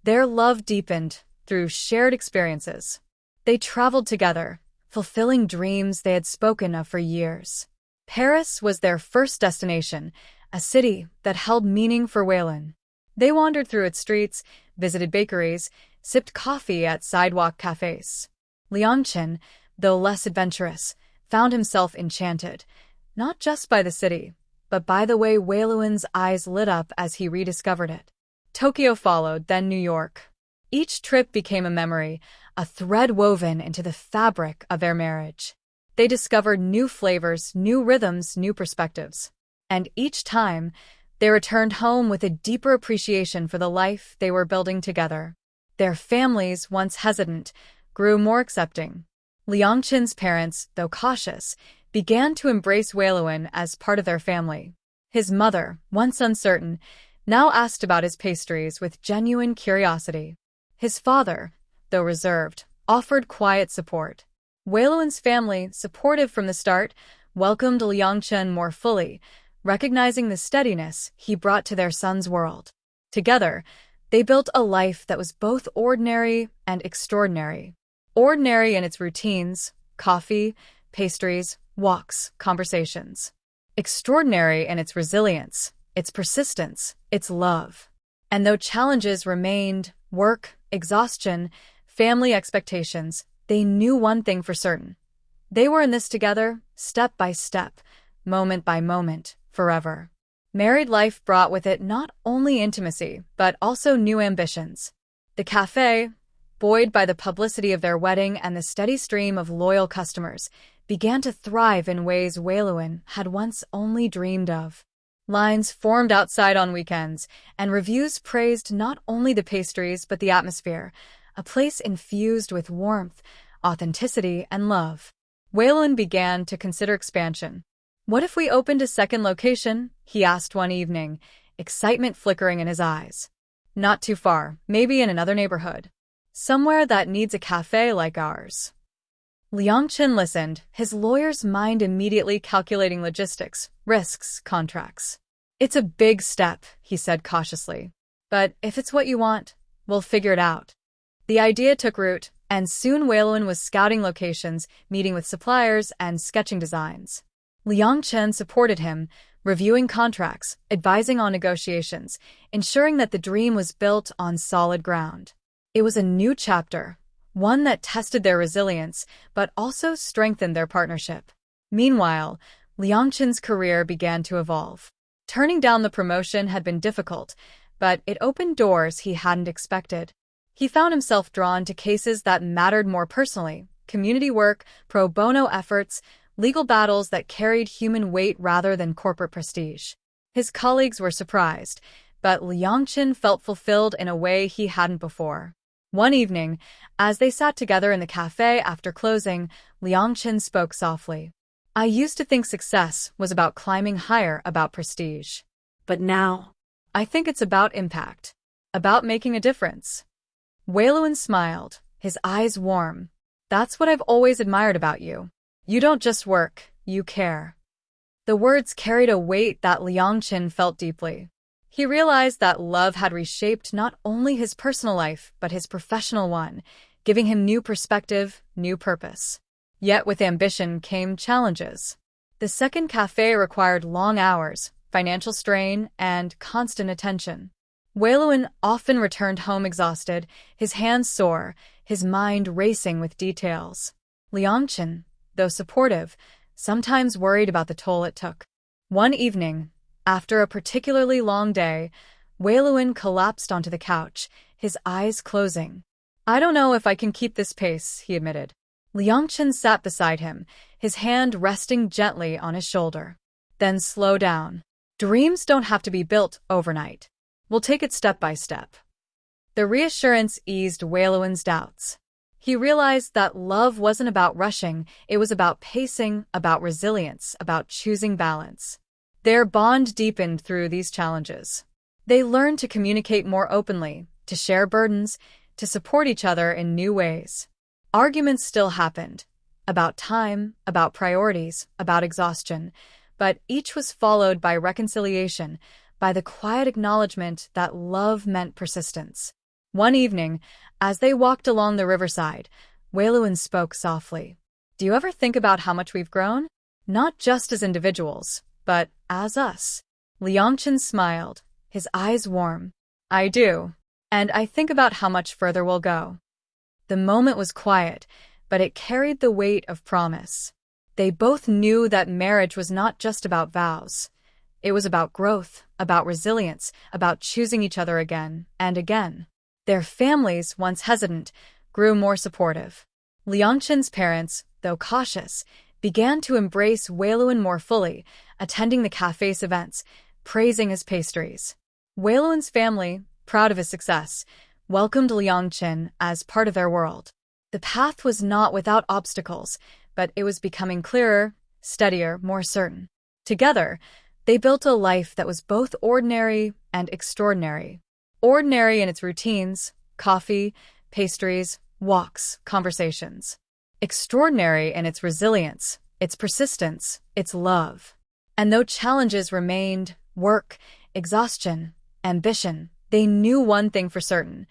Their love deepened through shared experiences. They traveled together, fulfilling dreams they had spoken of for years. Paris was their first destination, a city that held meaning for Wei Lun. They wandered through its streets, visited bakeries, sipped coffee at sidewalk cafes. Liang Chen, though less adventurous, found himself enchanted, not just by the city, but by the way Wei Lun's eyes lit up as he rediscovered it. Tokyo followed, then New York. Each trip became a memory, a thread woven into the fabric of their marriage. They discovered new flavors, new rhythms, new perspectives. And each time, they returned home with a deeper appreciation for the life they were building together. Their families, once hesitant, grew more accepting. Liang Chen's parents, though cautious, began to embrace Wei Lun as part of their family. His mother, once uncertain, now asked about his pastries with genuine curiosity. His father, though reserved, offered quiet support. Wei Lun's family, supportive from the start, welcomed Liang Chen more fully, recognizing the steadiness he brought to their son's world. Together, they built a life that was both ordinary and extraordinary. Ordinary in its routines, coffee, pastries, walks, conversations. Extraordinary in its resilience, its persistence, its love. And though challenges remained, work, exhaustion, family expectations, they knew one thing for certain. They were in this together, step by step, moment by moment, forever. Married life brought with it not only intimacy, but also new ambitions. The cafe, buoyed by the publicity of their wedding and the steady stream of loyal customers, began to thrive in ways Wei Lun had once only dreamed of. Lines formed outside on weekends, and reviews praised not only the pastries but the atmosphere, a place infused with warmth, authenticity, and love. Wei Lun began to consider expansion. "What if we opened a second location?" he asked one evening, excitement flickering in his eyes. "Not too far, maybe in another neighborhood. Somewhere that needs a cafe like ours." Liang Chen listened, his lawyer's mind immediately calculating logistics, risks, contracts. "It's a big step," he said cautiously. "But if it's what you want, we'll figure it out." The idea took root, and soon Wei Lun was scouting locations, meeting with suppliers, and sketching designs. Liang Chen supported him, reviewing contracts, advising on negotiations, ensuring that the dream was built on solid ground. It was a new chapter, one that tested their resilience, but also strengthened their partnership. Meanwhile, Liang Chen's career began to evolve. Turning down the promotion had been difficult, but it opened doors he hadn't expected. He found himself drawn to cases that mattered more personally: community work, pro bono efforts, legal battles that carried human weight rather than corporate prestige. His colleagues were surprised, but Liang Chen felt fulfilled in a way he hadn't before. One evening, as they sat together in the cafe after closing, Liang Chen spoke softly. "I used to think success was about climbing higher, about prestige. But now, I think it's about impact, about making a difference." Wei Lun smiled, his eyes warm. "That's what I've always admired about you. You don't just work, you care." The words carried a weight that Liang Chen felt deeply. He realized that love had reshaped not only his personal life, but his professional one, giving him new perspective, new purpose. Yet with ambition came challenges. The second cafe required long hours, financial strain, and constant attention. Wei Lun often returned home exhausted, his hands sore, his mind racing with details. Liang Chen, though supportive, sometimes worried about the toll it took. One evening, after a particularly long day, Wei Lun collapsed onto the couch, his eyes closing. "I don't know if I can keep this pace," he admitted. Liang Chen sat beside him, his hand resting gently on his shoulder. "Then slow down. Dreams don't have to be built overnight. We'll take it step by step." The reassurance eased Wei Lun's doubts. He realized that love wasn't about rushing, it was about pacing, about resilience, about choosing balance. Their bond deepened through these challenges. They learned to communicate more openly, to share burdens, to support each other in new ways. Arguments still happened, about time, about priorities, about exhaustion, but each was followed by reconciliation, by the quiet acknowledgement that love meant persistence. One evening, as they walked along the riverside, Wei Lun spoke softly. Do you ever think about how much we've grown? Not just as individuals, but as us. Liang Chen smiled, his eyes warm. I do. And I think about how much further we'll go. The moment was quiet, but it carried the weight of promise. They both knew that marriage was not just about vows. It was about growth, about resilience, about choosing each other again and again. Their families, once hesitant, grew more supportive. Liang Chen's parents, though cautious, began to embrace Wei Lun more fully, attending the cafe's events, praising his pastries. Wei Lun's family, proud of his success, welcomed Liang Chen as part of their world. The path was not without obstacles, but it was becoming clearer, steadier, more certain. Together, they built a life that was both ordinary and extraordinary. Ordinary in its routines, coffee, pastries, walks, conversations. Extraordinary in its resilience, its persistence, its love. And though challenges remained, work, exhaustion, ambition, they knew one thing for certain.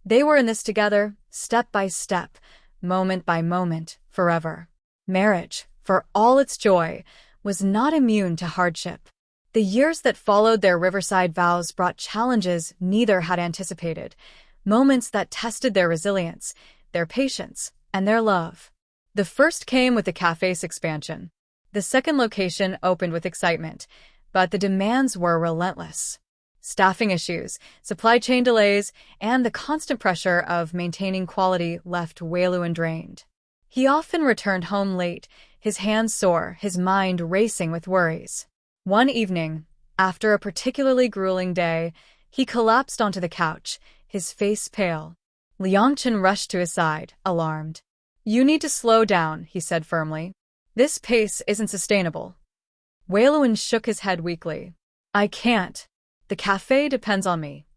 They were in this together, step by step, moment by moment, forever. Marriage, for all its joy, was not immune to hardship. The years that followed their riverside vows brought challenges neither had anticipated, moments that tested their resilience, their patience, and their love. The first came with the cafe's expansion. The second location opened with excitement, but the demands were relentless. Staffing issues, supply chain delays, and the constant pressure of maintaining quality left Wei Lun drained. He often returned home late, his hands sore, his mind racing with worries. One evening, after a particularly grueling day, he collapsed onto the couch, his face pale. Liang Chen rushed to his side, alarmed. You need to slow down, he said firmly. This pace isn't sustainable. Wei Lun shook his head weakly. I can't. The cafe depends on me.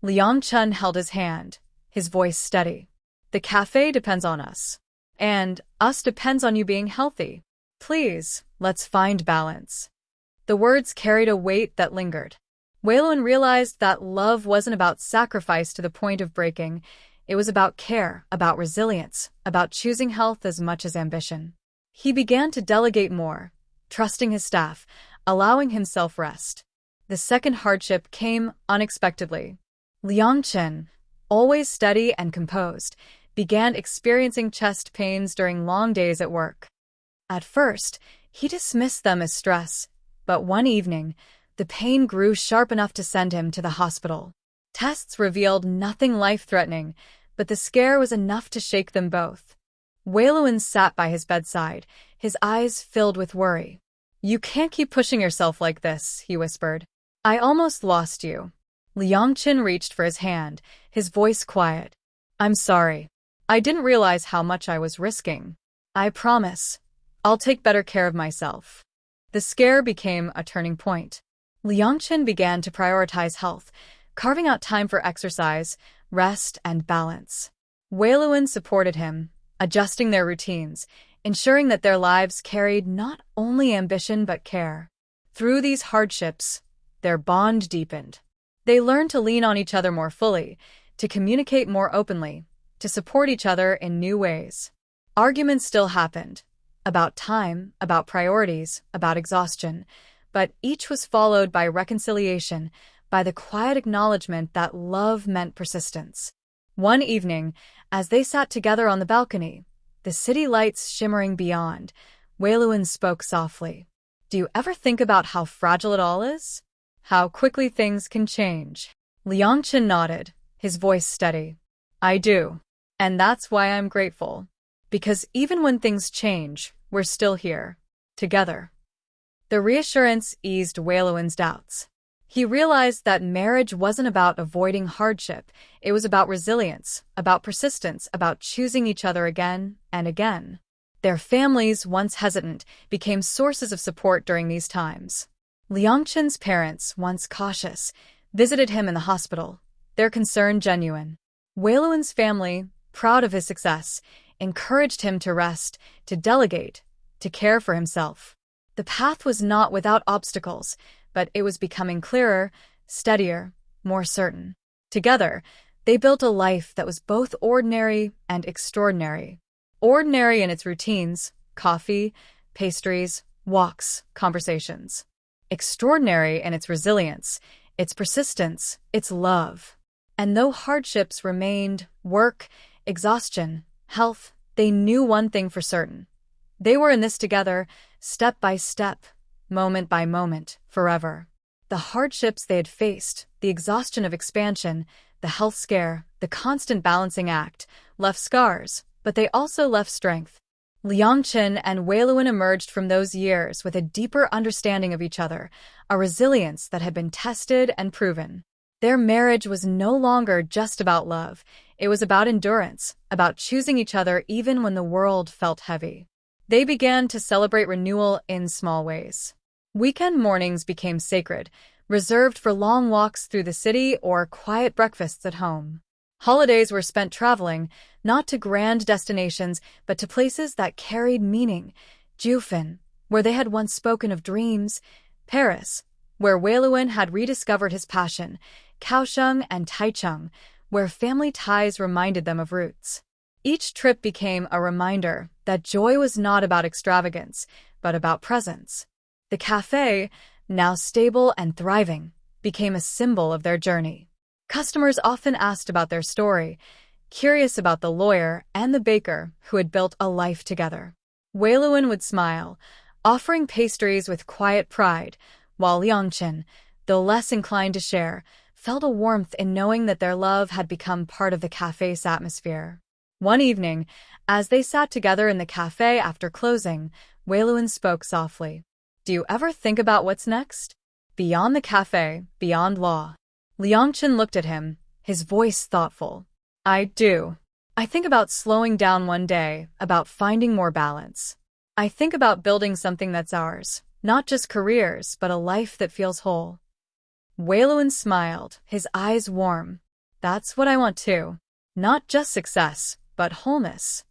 Liang Chen held his hand, his voice steady. The cafe depends on us. And us depends on you being healthy. Please, let's find balance. The words carried a weight that lingered. Wei Lun realized that love wasn't about sacrifice to the point of breaking. It was about care, about resilience, about choosing health as much as ambition. He began to delegate more, trusting his staff, allowing himself rest. The second hardship came unexpectedly. Liang Chen, always steady and composed, began experiencing chest pains during long days at work. At first, he dismissed them as stress, but one evening, the pain grew sharp enough to send him to the hospital. Tests revealed nothing life-threatening, but the scare was enough to shake them both. Wei Lun sat by his bedside, his eyes filled with worry. You can't keep pushing yourself like this, he whispered. I almost lost you. Liang Chen reached for his hand, his voice quiet. I'm sorry. I didn't realize how much I was risking. I promise. I'll take better care of myself. The scare became a turning point. Liang Chen began to prioritize health, carving out time for exercise, rest, and balance. Wei Lun supported him, adjusting their routines, ensuring that their lives carried not only ambition but care. Through these hardships, their bond deepened. They learned to lean on each other more fully, to communicate more openly, to support each other in new ways. Arguments still happened, about time, about priorities, about exhaustion, but each was followed by reconciliation, by the quiet acknowledgement that love meant persistence. One evening, as they sat together on the balcony, the city lights shimmering beyond, Wei Lun spoke softly. Do you ever think about how fragile it all is? How quickly things can change? Liang Chen nodded, his voice steady. I do. And that's why I'm grateful. Because even when things change, we're still here. Together. The reassurance eased Wei Lun's doubts. He realized that marriage wasn't about avoiding hardship. It was about resilience, about persistence, about choosing each other again and again. Their families, once hesitant, became sources of support during these times. Liang Chen's parents, once cautious, visited him in the hospital, their concern genuine. Wei Lun's family, proud of his success, encouraged him to rest, to delegate, to care for himself. The path was not without obstacles, but it was becoming clearer, steadier, more certain. Together, They built a life that was both ordinary and extraordinary. Ordinary in its routines, coffee, pastries, walks, conversations. Extraordinary in its resilience, its persistence, its love. And though hardships remained, work, exhaustion, health, they knew one thing for certain. They were in this together, step by step, moment by moment, forever. The hardships they had faced, the exhaustion of expansion, the health scare, the constant balancing act, left scars, but they also left strength. Liang Chen and Wei Lun emerged from those years with a deeper understanding of each other, a resilience that had been tested and proven. Their marriage was no longer just about love. It was about endurance, about choosing each other even when the world felt heavy. They began to celebrate renewal in small ways. Weekend mornings became sacred, reserved for long walks through the city or quiet breakfasts at home. Holidays were spent traveling, not to grand destinations, but to places that carried meaning. Jiufen, where they had once spoken of dreams; Paris, where Wei Lun had rediscovered his passion; Kaohsiung and Taichung, where family ties reminded them of roots. Each trip became a reminder that joy was not about extravagance, but about presence. The cafe, now stable and thriving, became a symbol of their journey. Customers often asked about their story, curious about the lawyer and the baker who had built a life together. Wei Lun would smile, offering pastries with quiet pride, while Liang Chen, though less inclined to share, felt a warmth in knowing that their love had become part of the cafe's atmosphere. One evening, as they sat together in the cafe after closing, Wei Lun spoke softly. "Do you ever think about what's next? Beyond the cafe, beyond law?" Liang Chen looked at him, his voice thoughtful. "I do. I think about slowing down one day, about finding more balance. I think about building something that's ours, not just careers, but a life that feels whole." Wei Lun smiled, his eyes warm. "That's what I want too. Not just success, but wholeness."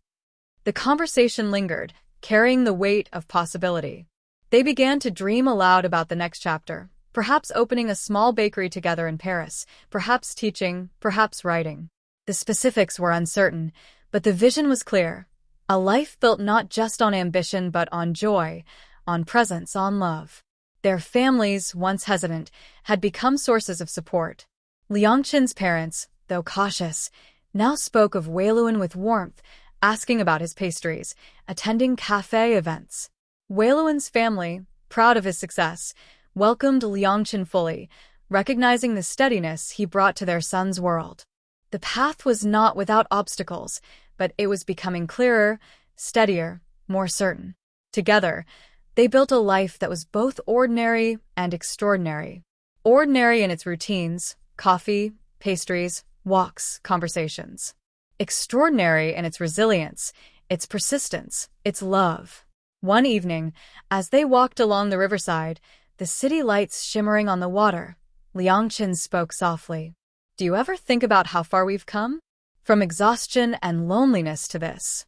The conversation lingered, carrying the weight of possibility. They began to dream aloud about the next chapter, perhaps opening a small bakery together in Paris, perhaps teaching, perhaps writing. The specifics were uncertain, but the vision was clear. A life built not just on ambition but on joy, on presence, on love. Their families, once hesitant, had become sources of support. Liang Chen's parents, though cautious, now spoke of Wei Lun with warmth, asking about his pastries, attending cafe events. Wei Lun's family, proud of his success, welcomed Liang Chen fully, recognizing the steadiness he brought to their son's world. The path was not without obstacles, but it was becoming clearer, steadier, more certain. Together, they built a life that was both ordinary and extraordinary. Ordinary in its routines, coffee, pastries, walks, conversations. Extraordinary in its resilience, its persistence, its love. One evening, as they walked along the riverside, the city lights shimmering on the water, Liang Chen spoke softly. "Do you ever think about how far we've come? From exhaustion and loneliness to this."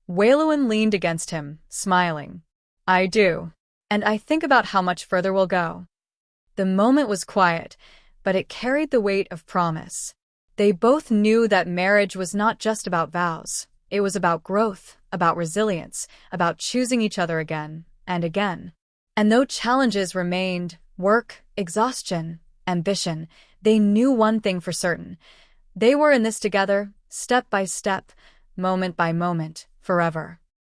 Wei Lun leaned against him, smiling. "I do. And I think about how much further we'll go." The moment was quiet, but it carried the weight of promise. They both knew that marriage was not just about vows. It was about growth, about resilience, about choosing each other again and again. And though challenges remained, work, exhaustion, ambition, they knew one thing for certain. They were in this together, step by step, moment by moment, forever.